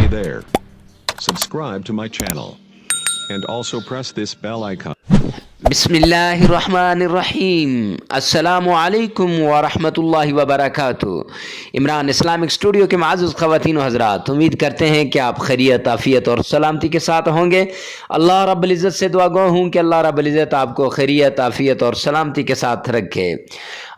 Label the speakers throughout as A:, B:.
A: Hey there. Subscribe to my channel. And also press this bell icon.
B: बिस्मिल्लाहिर्रहमानिर्रहीम अस्सलामु अलैकुम व रहमतुल्लाहि व बरकातुहू। इमरान इस्लामिक स्टूडियो के माज़ूज़ ख़वातीन व हज़रात, उम्मीद करते हैं कि आप खैरियत, आफ़ियत और सलामती के साथ होंगे। अल्लाह रब्बुल इज़्ज़त से दुआ गो हूँ कि अल्लाह रब्बुल इज़्ज़त आपको खैरियत, आफ़ियत और सलामती के साथ रखे।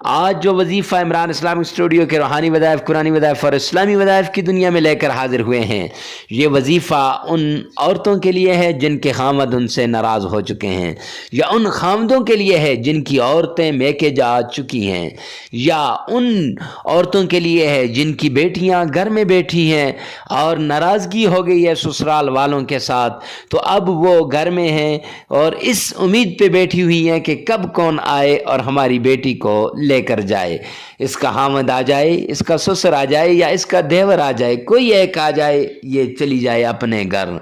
B: आज जो वजीफ़ा इमरान इस्लामिक स्टूडियो के रूहानी वज़ाइफ़, कुरानी वज़ाइफ़ और इस्लामी वज़ाइफ़ की दुनिया में लेकर हाजिर हुए हैं, ये वजीफ़ा उन औरतों के लिए है जिनके खामद उनसे नाराज़ हो चुके हैं, या उन खामदों के लिए है जिनकी औरतें मैके जा चुकी हैं, या उन औरतों के लिए है जिनकी बेटियां घर में बैठी हैं और नाराज़गी हो गई है ससुराल वालों के साथ, तो अब वो घर में हैं और इस उम्मीद पे बैठी हुई हैं कि कब कौन आए और हमारी बेटी को लेकर जाए। इसका हामद आ जाए, इसका ससुर आ जाए या इसका देवर आ जाए, कोई एक आ जाए, ये चली जाए अपने घर।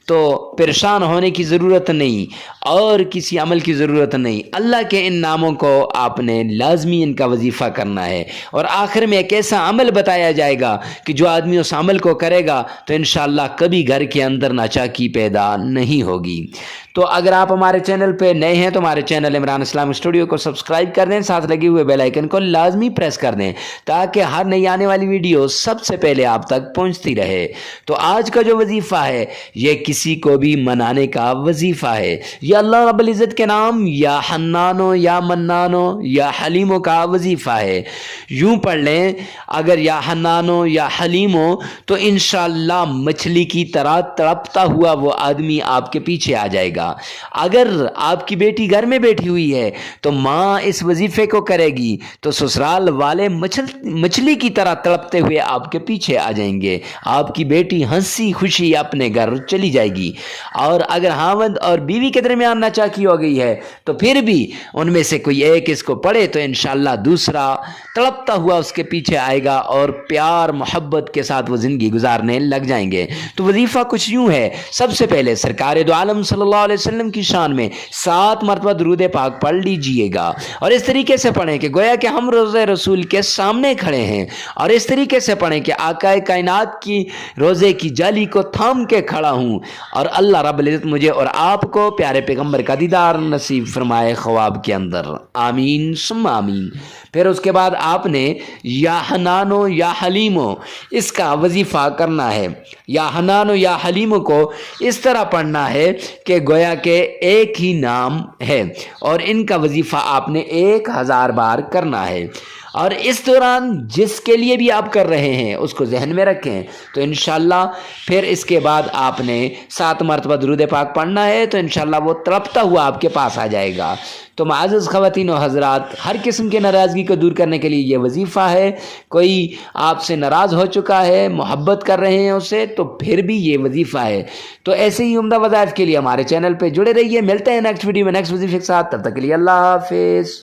B: तो परेशान होने की ज़रूरत नहीं और किसी अमल की ज़रूरत नहीं। अल्लाह के इन नामों को आपने लाजमी इनका वजीफ़ा करना है और आखिर में एक ऐसा अमल बताया जाएगा कि जो आदमी उस अमल को करेगा तो इंशाअल्लाह कभी घर के अंदर नाचाकी पैदा नहीं होगी। तो अगर आप हमारे चैनल पे नए हैं तो हमारे चैनल इमरान इस्लामिक स्टूडियो को सब्सक्राइब कर दें, साथ लगे हुए बेल आइकन को लाजमी प्रेस कर दें ताकि हर नई आने वाली वीडियो सबसे पहले आप तक पहुंचती रहे। तो आज का जो वजीफ़ा है ये किसी को भी मनाने का वजीफ़ा है। यह अल्लाह रब्बुल इज़्ज़त के नाम या हन्नानो या मन्नानो या हलीमो का वजीफ़ा है। यूं पढ़ लें, अगर या हन्नानो या हलीमो तो इंशाअल्लाह मछली की तरह तड़पता हुआ वो आदमी आपके पीछे आ जाएगा। अगर आपकी बेटी घर में बैठी हुई है तो माँ इस वजीफे को करेगी तो ससुराल वाले मछली की तरह तड़पते हुए आपके पीछे आ जाएंगे। आपकी बेटी हंसी खुशी अपने घर चली जाएगी। और अगर हावंद और बीवी के दरमियान नाचाकी हो गई है तो फिर भी उनमें से कोई एक इसको पढ़े तो इंशाअल्लाह दूसरा तड़पता हुआ उसके पीछे आएगा और प्यार मोहब्बत के साथ वो ज़िंदगी गुजारने लग जाएंगे। तो वजीफ़ा कुछ यूँ है, सबसे पहले सरकार दो आलम सल्लल्लाहु अलैहि वसल्लम की शान में 7 मरतबा दुरूद पाक पढ़ लीजिएगा और इस तरीके से पढ़ें कि गोया कि हम रोज़े रसूल के सामने खड़े हैं, और इस तरीके से पढ़ें कि आकाए कायनात की रोज़े की जाली को थाम के खड़ा हूँ और अल्लाह रब्बुल इज़्ज़त मुझे और आपको प्यारे पैगम्बर का दीदार नसीब फरमाए ख्वाब के अंदर। आमीन सुम्मा आमीन। फिर उसके बाद आपने या हनानो या हलीमो इसका वजीफ़ा करना है। या हनानो या हलीमो को इस तरह पढ़ना है कि गोया के एक ही नाम है और इनका वजीफ़ा आपने 1000 बार करना है। और इस दौरान जिसके लिए भी आप कर रहे हैं उसको जहन में रखें। तो इंशाअल्लाह फिर इसके बाद आपने 7 मरतबा दुरूद पाक पढ़ना है तो इंशाअल्लाह वो तड़पता हुआ आपके पास आ जाएगा। तो मुअज़्ज़ज़ ख़वातीन और हज़रात, हर किस्म के नाराज़गी को दूर करने के लिए ये वजीफ़ा है। कोई आपसे नाराज़ हो चुका है, मोहब्बत कर रहे हैं उससे, तो फिर भी ये वजीफ़ा है। तो ऐसे ही उम्दा वज़ाइफ़ के लिए हमारे चैनल पर जुड़े रहिए। मिलते हैं नेक्स्ट वीडियो में नेक्स्ट वजीफ़े के साथ। तब तक के लिए अल्लाह हाफ़िज़।